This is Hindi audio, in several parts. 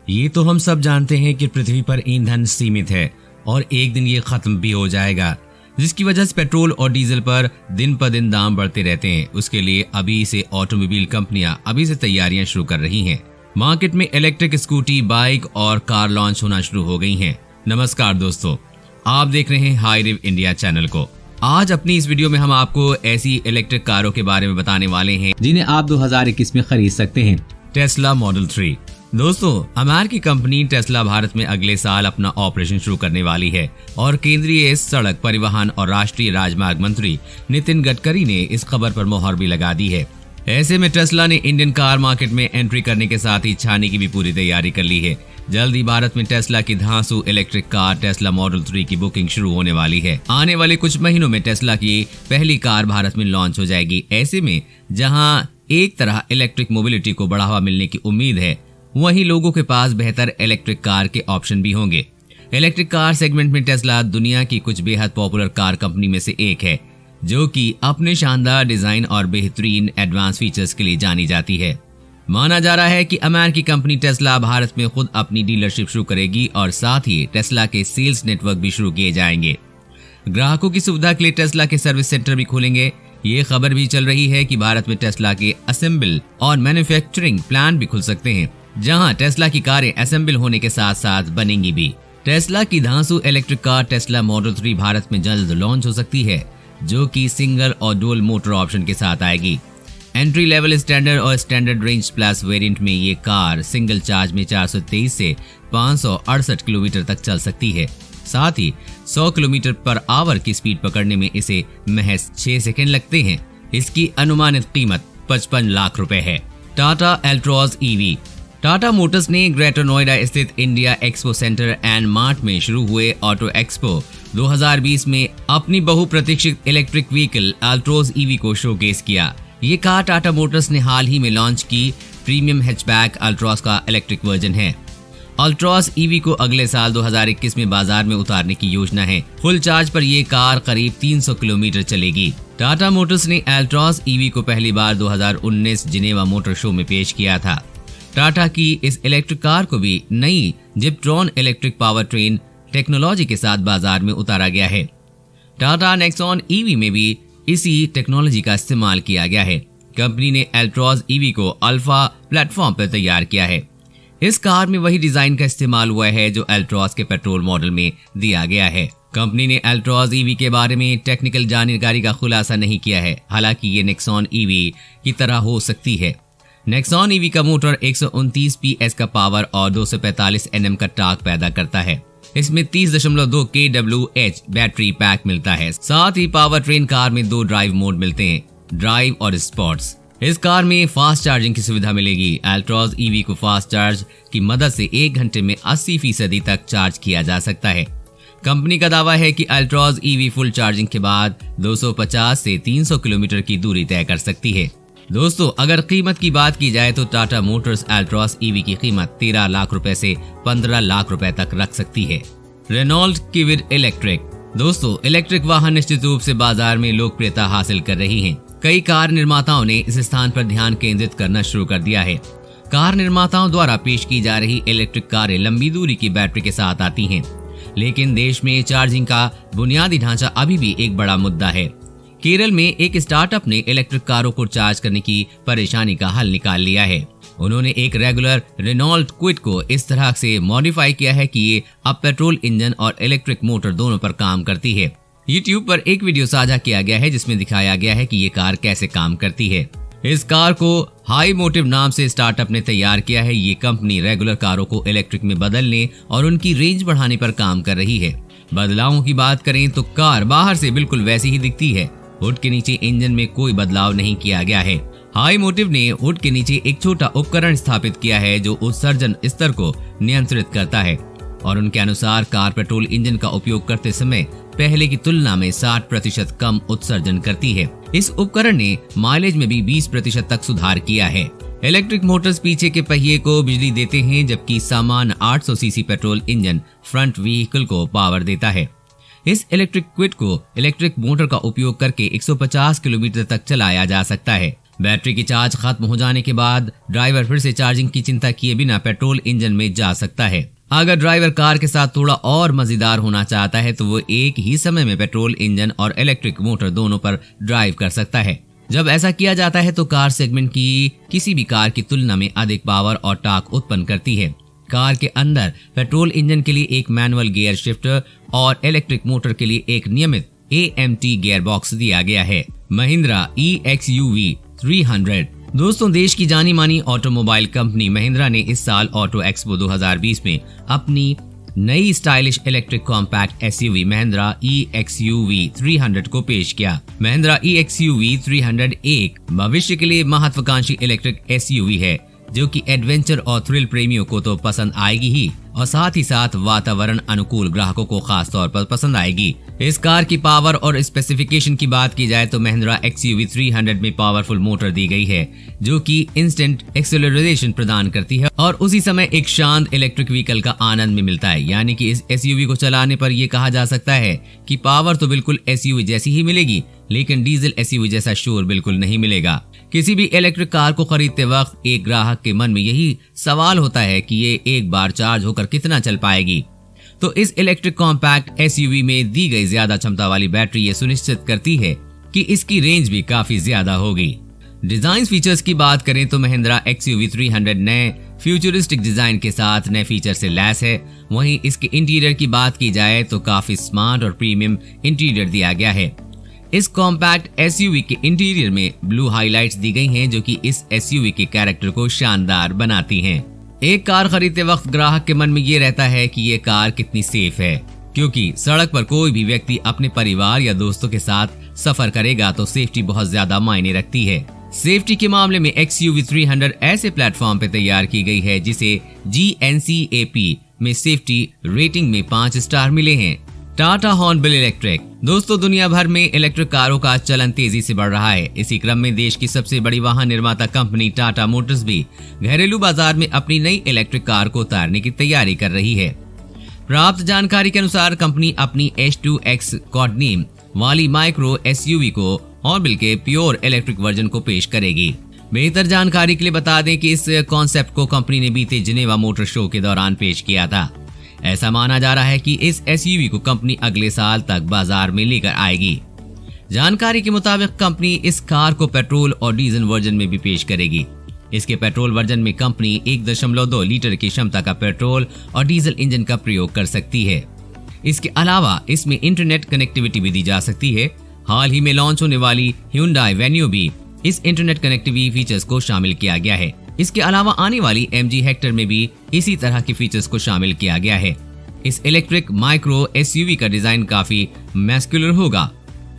ये तो हम सब जानते हैं कि पृथ्वी पर ईंधन सीमित है और एक दिन ये खत्म भी हो जाएगा, जिसकी वजह से पेट्रोल और डीजल पर दिन पर दिन दाम बढ़ते रहते हैं। उसके लिए अभी से ऑटोमोबाइल कंपनियां अभी से तैयारियां शुरू कर रही हैं। मार्केट में इलेक्ट्रिक स्कूटी, बाइक और कार लॉन्च होना शुरू हो गई हैं। नमस्कार दोस्तों, आप देख रहे हैं हाई रिव इंडिया चैनल को। आज अपनी इस वीडियो में हम आपको ऐसी इलेक्ट्रिक कारों के बारे में बताने वाले हैं जिन्हें आप 2021 में खरीद सकते हैं। Tesla model 3। दोस्तों, अमेरिकी कंपनी टेस्ला भारत में अगले साल अपना ऑपरेशन शुरू करने वाली है और केंद्रीय सड़क परिवहन और राष्ट्रीय राजमार्ग मंत्री नितिन गडकरी ने इस खबर पर मोहर भी लगा दी है। ऐसे में टेस्ला ने इंडियन कार मार्केट में एंट्री करने के साथ ही छाने की भी पूरी तैयारी कर ली है। जल्द ही भारत में टेस्ला की धांसू इलेक्ट्रिक कार टेस्ला मॉडल 3 की बुकिंग शुरू होने वाली है। आने वाले कुछ महीनों में टेस्ला की पहली कार भारत में लॉन्च हो जाएगी। ऐसे में जहां एक तरह इलेक्ट्रिक मोबिलिटी को बढ़ावा मिलने की उम्मीद है, वहीं लोगों के पास बेहतर इलेक्ट्रिक कार के ऑप्शन भी होंगे। इलेक्ट्रिक कार सेगमेंट में टेस्ला दुनिया की कुछ बेहद पॉपुलर कार कंपनी में से एक है, जो कि अपने शानदार डिजाइन और बेहतरीन एडवांस फीचर्स के लिए जानी जाती है। माना जा रहा है कि अमेरिकी कंपनी टेस्ला भारत में खुद अपनी डीलरशिप शुरू करेगी और साथ ही टेस्ला के सेल्स नेटवर्क भी शुरू किए जाएंगे। ग्राहकों की सुविधा के लिए टेस्ला के सर्विस सेंटर भी खुलेंगे। ये खबर भी चल रही है कि भारत में टेस्ला के असेंबल और मैन्युफैक्चरिंग प्लांट भी खुल सकते हैं, जहां टेस्ला की कारें असेंबल होने के साथ साथ बनेंगी भी। टेस्ला की धांसू इलेक्ट्रिक कार टेस्ला मॉडल 3 भारत में जल्द लॉन्च हो सकती है, जो कि सिंगल और डुअल मोटर ऑप्शन के साथ आएगी। एंट्री लेवल स्टैंडर्ड और स्टैंडर्ड रेंज प्लस वेरिएंट में ये कार सिंगल चार्ज में 423 से 568 किलोमीटर तक चल सकती है। साथ ही 100 किलोमीटर पर आवर की स्पीड पकड़ने में इसे महज 6 सेकंड लगते हैं। इसकी अनुमानित कीमत 55 लाख रुपए है। टाटा एल्ट्रॉज ईवी। टाटा मोटर्स ने ग्रेटर नोएडा स्थित India expo centre and mart में शुरू हुए ऑटो एक्सपो 2020 में अपनी बहुप्रतीक्षित इलेक्ट्रिक व्हीकल एल्ट्रॉज ईवी को शोकेस किया। ये कार टाटा मोटर्स ने हाल ही में लॉन्च की प्रीमियम हैचबैक अल्ट्रॉज का इलेक्ट्रिक वर्जन है। अल्ट्रॉज ईवी को अगले साल 2021 में बाजार में उतारने की योजना है। फुल चार्ज पर यह कार करीब 300 किलोमीटर चलेगी। टाटा मोटर्स ने अल्ट्रॉज ईवी को पहली बार 2019 जिनेवा मोटर शो में पेश किया था। टाटा की इस इलेक्ट्रिक कार को भी नई Ziptron electric power train technology के साथ बाजार में उतारा गया है। टाटा नेक्सॉन ईवी में भी इसी टेक्नोलॉजी का इस्तेमाल किया गया है। कंपनी ने अल्ट्रॉज ईवी को अल्फा प्लेटफॉर्म पर तैयार किया है। इस कार में वही डिजाइन का इस्तेमाल हुआ है जो अल्ट्रॉज के पेट्रोल मॉडल में दिया गया है। कंपनी ने अल्ट्रॉज ईवी के बारे में टेक्निकल जानकारी का खुलासा नहीं किया है। हालांकि ये नेक्सॉन ईवी की तरह हो सकती है। नेक्सॉन ईवी का मोटर 129 PS का पावर और 245 Nm का टॉर्क पैदा करता है। इसमें 30.2 kWh बैटरी पैक मिलता है। साथ ही पावर ट्रेन कार में 2 ड्राइव मोड मिलते हैं, ड्राइव और स्पोर्ट्स। इस कार में फास्ट चार्जिंग की सुविधा मिलेगी। अल्ट्रॉज ईवी को फास्ट चार्ज की मदद से 1 घंटे में 80% तक चार्ज किया जा सकता है। कंपनी का दावा है कि अल्ट्रॉज ईवी फुल चार्जिंग के बाद 250 से 300 किलोमीटर की दूरी तय कर सकती है। दोस्तों, अगर कीमत की बात की जाए तो टाटा मोटर्स अल्ट्रॉज ईवी की कीमत 13 लाख रुपए से 15 लाख रुपए तक रख सकती है। Renault Kwid electric. दोस्तों, इलेक्ट्रिक वाहन निश्चित रूप से बाजार में लोकप्रियता हासिल कर रही हैं। कई कार निर्माताओं ने इस स्थान पर ध्यान केंद्रित करना शुरू कर दिया है। कार निर्माताओं द्वारा पेश की जा रही इलेक्ट्रिक कारें लंबी दूरी की बैटरी के साथ आती हैं, लेकिन देश में चार्जिंग का बुनियादी ढांचा अभी भी एक बड़ा मुद्दा है। केरल में एक स्टार्टअप ने इलेक्ट्रिक कारों को चार्ज करने की परेशानी का हल निकाल लिया है। उन्होंने एक रेगुलर रेनॉल्ट क्विड को इस तरह से मॉडिफाई किया है कि ये अब पेट्रोल इंजन और इलेक्ट्रिक मोटर दोनों पर काम करती है। YouTube पर एक वीडियो साझा किया गया है जिसमें दिखाया गया है कि ये कार कैसे काम करती है। इस कार को हाई मोटिव नाम से स्टार्टअप ने तैयार किया है। ये कंपनी रेगुलर कारों को इलेक्ट्रिक में बदलने और उनकी रेंज बढ़ाने पर काम कर रही है। बदलावों की बात करें तो कार बाहर से बिल्कुल वैसी ही दिखती है। हुड के नीचे इंजन में कोई बदलाव नहीं किया गया है। हाई मोटिव ने हुड के नीचे एक छोटा उपकरण स्थापित किया है जो उत्सर्जन स्तर को नियंत्रित करता है और उनके अनुसार कार पेट्रोल इंजन का उपयोग करते समय पहले की तुलना में 60% कम उत्सर्जन करती है। इस उपकरण ने माइलेज में भी 20% तक सुधार किया है। इलेक्ट्रिक मोटर्स पीछे के पहिए को बिजली देते हैं, जबकि सामान्य 800 CC petrol engine front vehicle को पावर देता है। इस इलेक्ट्रिक क्विड को इलेक्ट्रिक मोटर का उपयोग करके 150 किलोमीटर तक चलाया जा सकता है। बैटरी की चार्ज खत्म हो जाने के बाद ड्राइवर फिर से चार्जिंग की चिंता किए बिना पेट्रोल इंजन में जा सकता है। अगर ड्राइवर कार के साथ थोड़ा और मजेदार होना चाहता है तो वो एक ही समय में पेट्रोल इंजन और इलेक्ट्रिक मोटर दोनों पर ड्राइव कर सकता है। जब ऐसा किया जाता है तो कार सेगमेंट की किसी भी कार की तुलना में अधिक पावर और टॉर्क उत्पन्न करती है। कार के अंदर पेट्रोल इंजन के लिए एक मैनुअल गियर शिफ्टर और इलेक्ट्रिक मोटर के लिए एक नियमित AMT गियर बॉक्स दिया गया है। महिंद्रा EXUV 300। दोस्तों, देश की जानी मानी ऑटोमोबाइल कंपनी महिंद्रा ने इस साल ऑटो एक्सपो 2020 में अपनी नई stylish electric compact SUV Mahindra EXUV 300 को पेश किया। महिंद्रा EXUV 300 एक भविष्य के लिए महत्वाकांक्षी इलेक्ट्रिक SUV है जो कि एडवेंचर और थ्रिल प्रेमियों को तो पसंद आएगी ही और साथ ही साथ वातावरण अनुकूल ग्राहकों को खास तौर पर पसंद आएगी। इस कार की पावर और स्पेसिफिकेशन की बात की जाए तो महिंद्रा XUV 300 में पावरफुल मोटर दी गई है जो कि इंस्टेंट एक्सेलरेशन प्रदान करती है और उसी समय एक शांत इलेक्ट्रिक व्हीकल का आनंद भी मिलता है। यानी कि इस SUV को चलाने पर यह कहा जा सकता है कि पावर तो बिल्कुल SUV जैसी ही मिलेगी, लेकिन डीजल SUV जैसा शोर बिल्कुल नहीं मिलेगा। किसी भी इलेक्ट्रिक कार को खरीदते वक्त एक ग्राहक के मन में यही सवाल होता है कि ये एक बार चार्ज होकर कितना चल पाएगी। तो इस इलेक्ट्रिक कॉम्पैक्ट SUV में दी गई ज्यादा क्षमता वाली बैटरी ये सुनिश्चित करती है कि इसकी रेंज भी काफी ज्यादा होगी। डिजाइन फीचर्स की बात करें तो महिंद्रा XUV 300 नए फ्यूचरिस्टिक डिजाइन के साथ नए फीचर से लैस है। वहीं इसके इंटीरियर की बात की जाए तो काफी स्मार्ट और प्रीमियम इंटीरियर दिया गया है। इस कॉम्पैक्ट SUV के इंटीरियर में ब्लू हाइलाइट्स दी गई हैं जो कि इस SUV के कैरेक्टर को शानदार बनाती हैं। एक कार खरीदते वक्त ग्राहक के मन में ये रहता है कि ये कार कितनी सेफ है, क्योंकि सड़क पर कोई भी व्यक्ति अपने परिवार या दोस्तों के साथ सफर करेगा तो सेफ्टी बहुत ज्यादा मायने रखती है। सेफ्टी के मामले में XUV 300 ऐसे प्लेटफॉर्म पे तैयार की गई है जिसे GNCAP में सेफ्टी रेटिंग में 5 स्टार मिले हैं। Tata hornbill electric. दोस्तों, दुनिया भर में इलेक्ट्रिक कारों का चलन तेजी से बढ़ रहा है। इसी क्रम में देश की सबसे बड़ी वाहन निर्माता कंपनी टाटा मोटर्स भी घरेलू बाजार में अपनी नई इलेक्ट्रिक कार को उतारने की तैयारी कर रही है। प्राप्त जानकारी के अनुसार कंपनी अपनी H2X कोड नेम वाली माइक्रो SUV को हॉर्नबिल के प्योर इलेक्ट्रिक वर्जन को पेश करेगी। बेहतर जानकारी के लिए बता दें कि इस कॉन्सेप्ट को कंपनी ने बीते जिनेवा मोटर शो के दौरान पेश किया था। ऐसा माना जा रहा है कि इस SUV को कंपनी अगले साल तक बाजार में लेकर आएगी। जानकारी के मुताबिक कंपनी इस कार को पेट्रोल और डीजल वर्जन में भी पेश करेगी। इसके पेट्रोल वर्जन में कंपनी 1.2 लीटर की क्षमता का पेट्रोल और डीजल इंजन का प्रयोग कर सकती है। इसके अलावा इसमें इंटरनेट कनेक्टिविटी भी दी जा सकती है। हाल ही में लॉन्च होने वाली Hyundai Venue भी इस इंटरनेट कनेक्टिविटी फीचर्स को शामिल किया गया है। इसके अलावा आने वाली MG हेक्टर में भी इसी तरह के फीचर्स को शामिल किया गया है। इस इलेक्ट्रिक माइक्रो SUV का डिजाइन काफी मैस्कुलर होगा।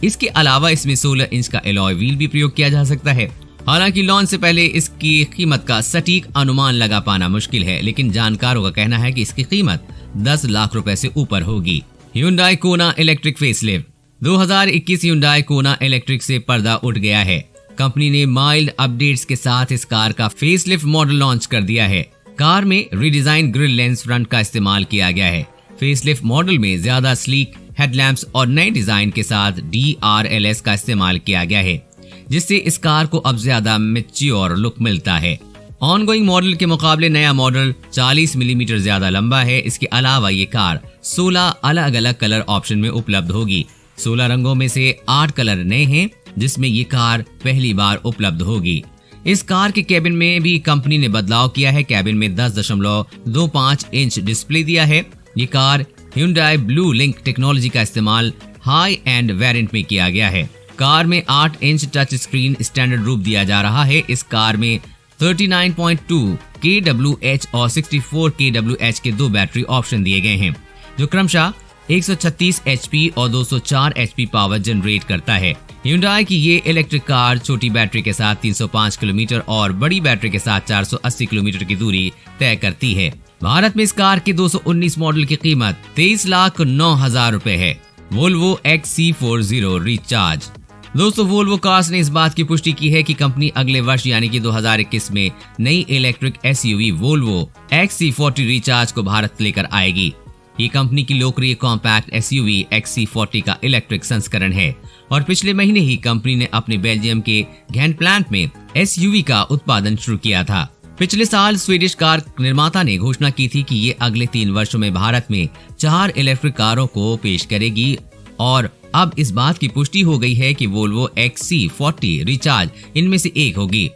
इसके अलावा इसमें 16 इंच का एलॉय व्हील भी प्रयोग किया जा सकता है। हालांकि लॉन्च से पहले इसकी कीमत का सटीक अनुमान लगा पाना मुश्किल है, लेकिन जानकारों का कहना है कि इसकी कीमत 10 लाख रुपए से ऊपर होगी। Hyundai Kona electric facelift. 2021 Hyundai Kona electric से पर्दा उठ गया है। कंपनी ने माइल्ड अपडेट्स के साथ इस कार का फेसलिफ्ट मॉडल लॉन्च कर दिया है। कार में रिडिजाइन ग्रिल लेंस फ्रंट का इस्तेमाल किया गया है। फेसलिफ्ट मॉडल में ज्यादा स्लीक हेडलैम्प्स और नए डिजाइन के साथ DRLS का इस्तेमाल किया गया है, जिससे इस कार को अब ज्यादा मैच्योर लुक मिलता है। ऑनगोइंग मॉडल के मुकाबले नया मॉडल 40 मिलीमीटर ज्यादा लंबा है। इसके अलावा ये कार 16 अलग अलग कलर ऑप्शन में उपलब्ध होगी। 16 रंगों में से 8 कलर नए हैं, जिसमें ये कार पहली बार उपलब्ध होगी। इस कार के केबिन में भी कंपनी ने बदलाव किया है। केबिन में 10.25 इंच डिस्प्ले दिया है। ये car Hyundai blue link technology का इस्तेमाल हाई एंड वेरिएंट में किया गया है। कार में 8 इंच टच स्क्रीन स्टैंडर्ड रूप दिया जा रहा है। इस कार में 39.2 kWh और 64 kWh के 2 बैटरी ऑप्शन दिए गए हैं, जो क्रमशः 136 HP और 204 HP पावर जनरेट करता है। Hyundai की ये इलेक्ट्रिक कार छोटी बैटरी के साथ 305 किलोमीटर और बड़ी बैटरी के साथ 480 किलोमीटर की दूरी तय करती है। भारत में इस कार के 219 मॉडल की कीमत 23,09,000 रुपए है। Volvo XC40 recharge. दोस्तों, Volvo कार्स ने इस बात की पुष्टि की है कि कंपनी अगले वर्ष यानी कि 2021 में नई electric SUV Volvo XC40 recharge को भारत लेकर आएगी। ये कंपनी की लोकप्रिय कॉम्पैक्ट एसयूवी XC40 का इलेक्ट्रिक संस्करण है और पिछले महीने ही कंपनी ने अपने बेल्जियम के घेंट प्लांट में एसयूवी का उत्पादन शुरू किया था। पिछले साल स्वीडिश कार निर्माता ने घोषणा की थी कि ये अगले 3 वर्षों में भारत में 4 इलेक्ट्रिक कारों को पेश करेगी और अब इस बात की पुष्टि हो गई है कि वोल्वो XC40 रिचार्ज इनमें से एक होगी।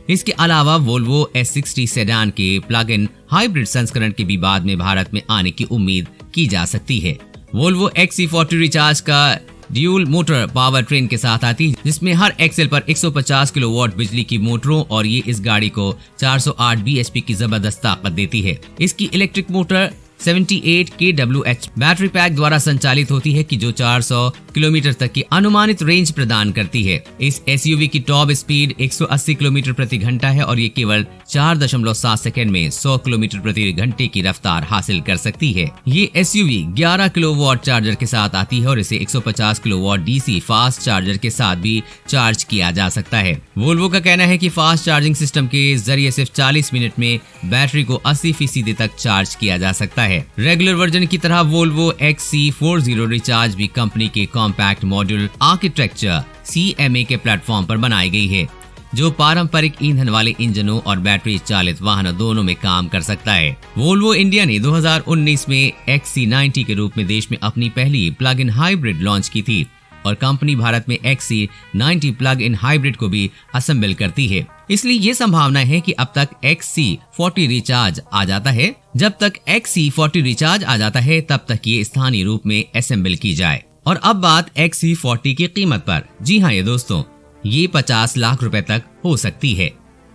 इसके अलावा वोल्वो S60 सेडान के प्लग इन हाइब्रिड संस्करण के भी बाद में भारत में आने की उम्मीद की जा सकती है। वोल्वो XC40 रिचार्ज का ड्यूल मोटर पावर ट्रेन के साथ आती है, जिसमें हर एक्सेल पर 150 किलोवाट बिजली की मोटरों और ये इस गाड़ी को 408 bhp की जबरदस्त ताकत देती है। इसकी electric motor 78 kWh battery pack द्वारा संचालित होती है कि जो 400 किलोमीटर तक की अनुमानित रेंज प्रदान करती है। इस एसयूवी की टॉप स्पीड 180 किलोमीटर प्रति घंटा है और ये केवल 4.7 सेकंड में 100 किलोमीटर प्रति घंटे की रफ्तार हासिल कर सकती है। ये एसयूवी 11 किलोवाट चार्जर के साथ आती है और इसे 150 किलोवाट डीसी फास्ट चार्जर के साथ भी चार्ज किया जा सकता है। वोल्वो का कहना है कि फास्ट चार्जिंग सिस्टम के जरिए सिर्फ 40 मिनट में बैटरी को 80% तक चार्ज किया जा सकता है। रेगुलर वर्जन की तरह वोल्वो XC40 रिचार्ज भी कंपनी के कॉम्पैक्ट मॉड्यूल आर्किटेक्चर CMA के प्लेटफॉर्म पर बनाई गई है, जो पारंपरिक ईंधन वाले इंजनों और बैटरी चालित वाहनों दोनों में काम कर सकता है। वोल्वो इंडिया ने 2019 में XC90 के रूप में देश में अपनी पहली प्लग इन हाइब्रिड लॉन्च की थी और कंपनी भारत में XC90 प्लग इन हाइब्रिड को भी असेंबल करती है। इसलिए ये संभावना है कि अब तक XC40 रिचार्ज आ जाता है। जब तक XC40 रिचार्ज आ जाता है तब तक ये स्थानीय रूप में असेंबल की जाए। और अब बात XC40 की कीमत पर। जी हाँ ये दोस्तों, ये 50 लाख रुपए तक हो सकती है।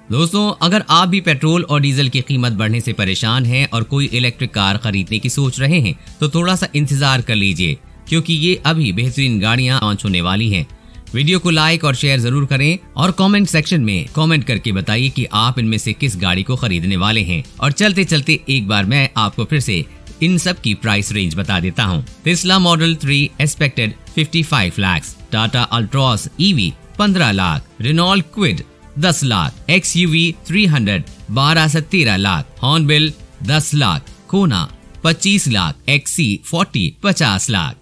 दोस्तों, अगर आप भी पेट्रोल और डीजल की कीमत बढ़ने से परेशान हैं और कोई इलेक्ट्रिक कार खरीदने की सोच रहे हैं तो थोड़ा सा इंतजार कर लीजिए, क्योंकि ये अभी बेहतरीन गाड़ियां लॉन्च होने वाली हैं। वीडियो को लाइक और शेयर जरूर करें और कमेंट सेक्शन में कमेंट करके बताइए कि आप इनमें से किस गाड़ी को खरीदने वाले हैं। और चलते चलते एक बार मैं आपको फिर से इन सब की प्राइस रेंज बता देता हूँ। Tesla model 3 expected 55 lakh, Tata Altroz EV 15 lakh, Renault Kwid 10 lakh, XUV 300 12 से 13 लाख, हॉर्नबिल 10 लाख, कोना 25 लाख, XC40 50 लाख।